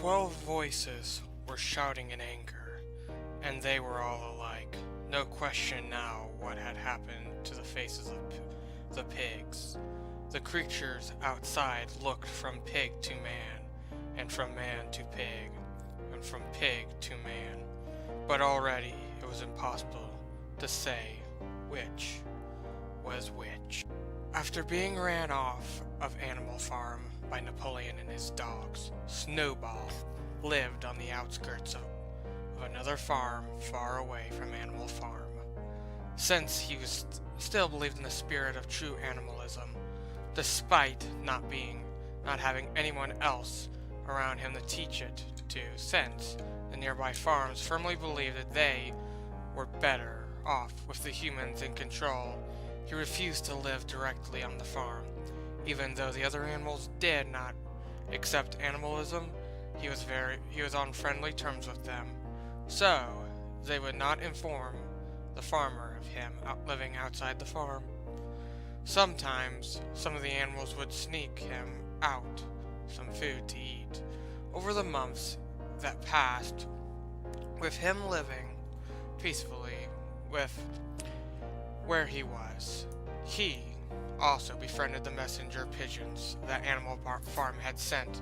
12 voices were shouting in anger, and they were all alike. No question now what had happened to the faces of the pigs. The creatures outside looked from pig to man, and from man to pig, and from pig to man. But already it was impossible to say which was which. After being ran off of Animal Farm by Napoleon and his dogs, Snowball lived on the outskirts of another farm far away from Animal Farm. Since he was still believed in the spirit of true animalism, despite not having anyone else around him to teach it to, since the nearby farms firmly believed that they were better off with the humans in control, he refused to live directly on the farm. Even though the other animals did not accept animalism, he was on friendly terms with them, so they would not inform the farmer of him living outside the farm. Sometimes some of the animals would sneak him out some food to eat. Over the months that passed, with him living peacefully with where he was, he also befriended the messenger pigeons that Animal Farm had sent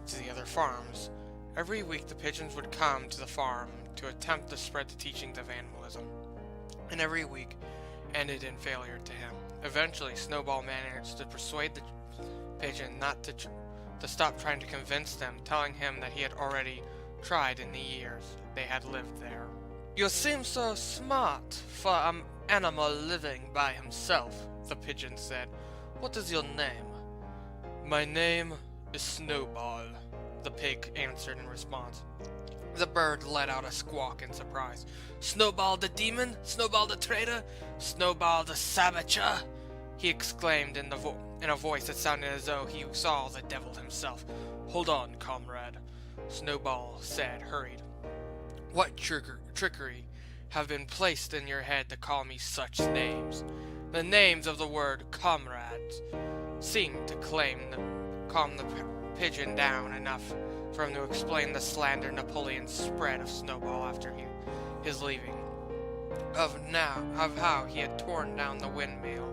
to the other farms. Every week the pigeons would come to the farm to attempt to spread the teachings of animalism, and every week ended in failure to him. Eventually, Snowball managed to persuade the pigeon not to stop trying to convince them, telling him that he had already tried in the years they had lived there. "You seem so smart for an animal living by himself," the pigeon said. "What is your name?" "My name is Snowball," the pig answered in response. The bird let out a squawk in surprise. "Snowball the demon? Snowball the traitor? Snowball the saboteur?" he exclaimed in a voice that sounded as though he saw the devil himself. "Hold on, comrade," Snowball said, hurried. "What trickery have been placed in your head to call me such names?" The names of the word comrades seemed to calm the pigeon down enough for him to explain the slander Napoleon spread of Snowball after his leaving, of how he had torn down the windmill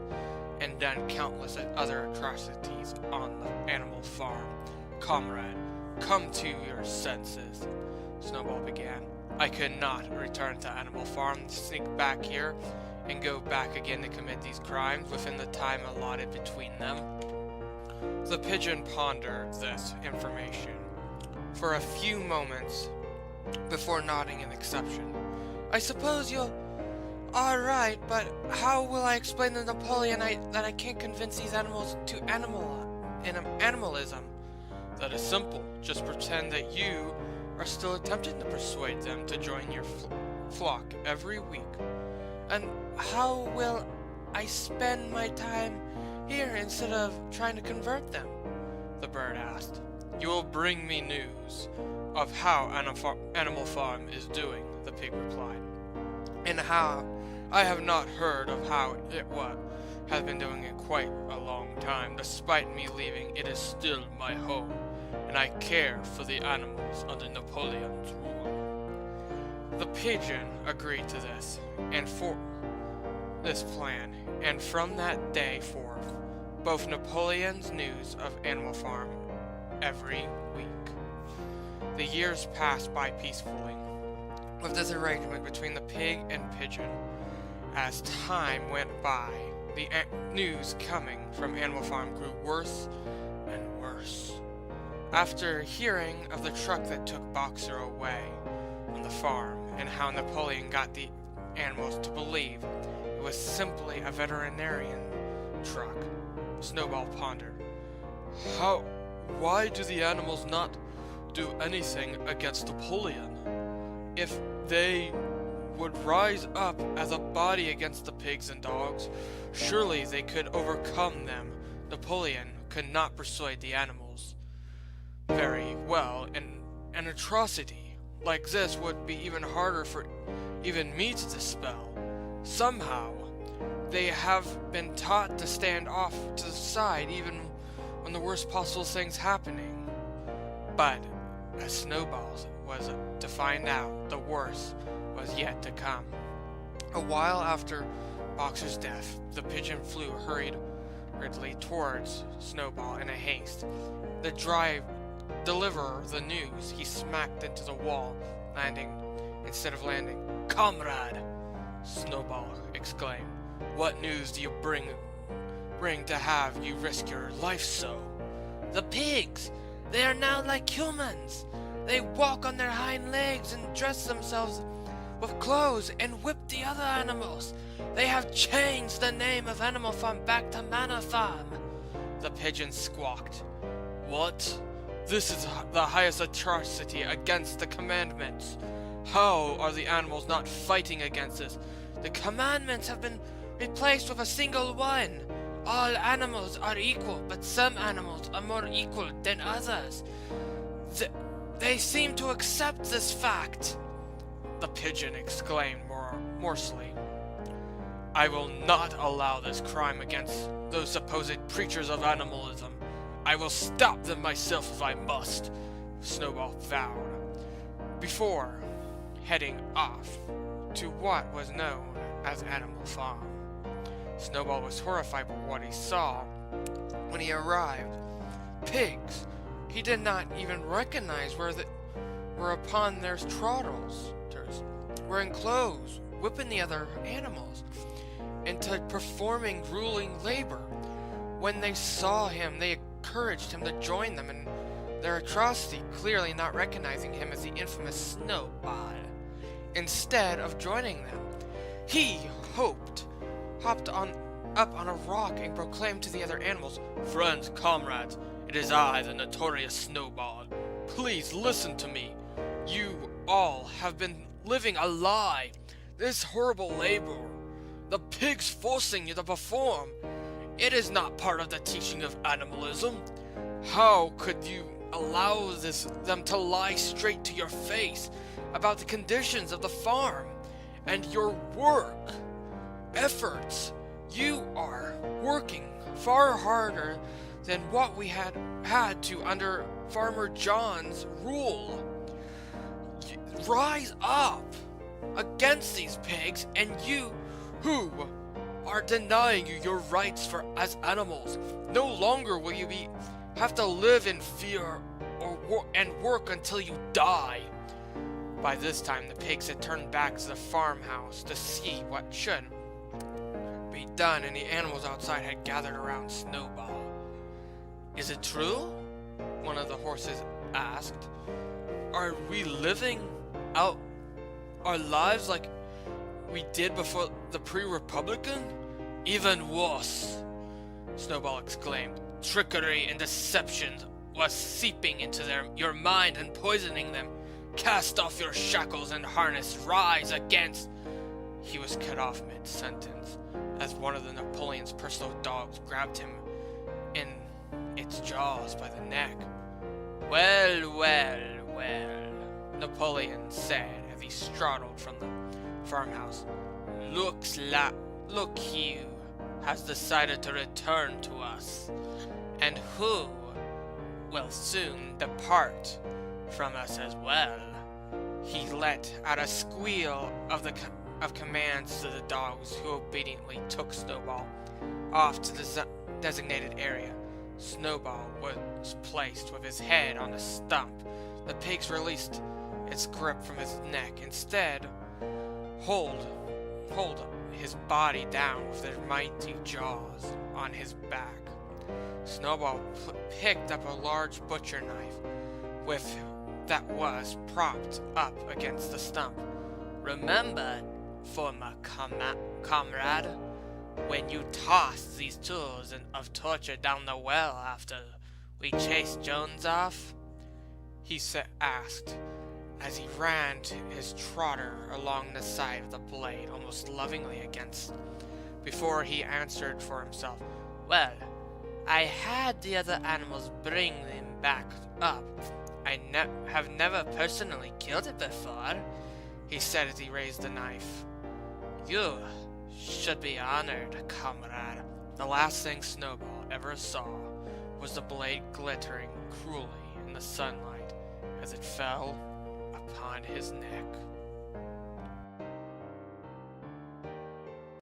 and done countless other atrocities on the Animal Farm. "Comrade, come to your senses," Snowball began. "I could not return to Animal Farm, sneak back here, and go back again to commit these crimes within the time allotted between them." The pigeon pondered this information for a few moments before nodding in acceptance. "I suppose you're all right, but how will I explain to Napoleon that I can't convince these animals to animalism?" "That is simple. Just pretend that you are still attempting to persuade them to join your flock every week." "And how will I spend my time here instead of trying to convert them?" the bird asked. "You will bring me news of how Animal Farm is doing," the pig replied. "And how I have not heard of how it has been doing in quite a long time. Despite me leaving, it is still my home, and I care for the animals under Napoleon's rule." The pigeon agreed to this, and for this plan, and from that day forth, both Napoleon's news of Animal Farm every week. The years passed by peacefully, with this arrangement between the pig and pigeon. As time went by, the news coming from Animal Farm grew worse and worse. After hearing of the truck that took Boxer away from the farm, and how Napoleon got the animals to believe it was simply a veterinarian truck, Snowball pondered. Why do the animals not do anything against Napoleon? If they would rise up as a body against the pigs and dogs, surely they could overcome them. Napoleon could not persuade the animals. Very well, and an atrocity like this would be even harder for even me to dispel. Somehow, they have been taught to stand off to the side even when the worst possible thing's happening. But as Snowball was to find out the worst was yet to come. A while after Boxer's death, the pigeon flew hurriedly towards Snowball in a haste. The deliverer the news he smacked into the wall, instead of landing. "Comrade!" Snowball exclaimed. "What news do you bring to have you risk your life so?" "The pigs! They are now like humans! They walk on their hind legs and dress themselves with clothes and whip the other animals! They have changed the name of Animal Farm back to Manor Farm!" The pigeon squawked. "What? This is the highest atrocity against the commandments. How are the animals not fighting against this?" "The commandments have been replaced with a single one. All animals are equal, but some animals are more equal than others. They seem to accept this fact," the pigeon exclaimed morsely. "I will not allow this crime against those supposed preachers of animalism. I will stop them myself if I must," Snowball vowed, before heading off to what was known as Animal Farm. Snowball was horrified by what he saw when he arrived. Pigs he did not even recognize were upon their trottles, wearing clothes, whipping the other animals into performing grueling labor. When they saw him, they encouraged him to join them in their atrocity, clearly not recognizing him as the infamous Snowball. Instead of joining them, he hopped up on a rock and proclaimed to the other animals, "Friends, comrades, it is I, the notorious Snowball. Please listen to me. You all have been living a lie. This horrible labor the pigs forcing you to perform, it is not part of the teaching of animalism. How could you allow them to lie straight to your face about the conditions of the farm and your efforts? You are working far harder than what we had to under Farmer John's rule. Rise up against these pigs, and you who are denying you your rights as animals. No longer will you have to live in fear and work until you die." By this time, the pigs had turned back to the farmhouse to see what should be done, and the animals outside had gathered around Snowball. "Is it true?" one of the horses asked. "Are we living out our lives like we did before the pre-Republican?" "Even worse," Snowball exclaimed. "Trickery and deception was seeping into your mind and poisoning them. Cast off your shackles and harness, rise against—" He was cut off mid-sentence as one of the Napoleon's personal dogs grabbed him in its jaws by the neck. "Well, well, well," Napoleon said as he strutted from the farmhouse. Look, you has decided to return to us, and who will soon depart from us as well." He let out a squeal of commands to the dogs, who obediently took Snowball off to the designated area. Snowball was placed with his head on a stump. The pigs released its grip from his neck, instead hold his body down with their mighty jaws on his back. Snowball picked up a large butcher knife that was propped up against the stump. "Remember, former comrade, when you tossed these tools of torture down the well after we chased Jones off?" he asked, as he ran his trotter along the side of the blade almost lovingly before he answered for himself. "Well, I had the other animals bring them back up. I have never personally killed it before," he said as he raised the knife. "You should be honored, comrade." The last thing Snowball ever saw was the blade glittering cruelly in the sunlight as it fell upon his neck.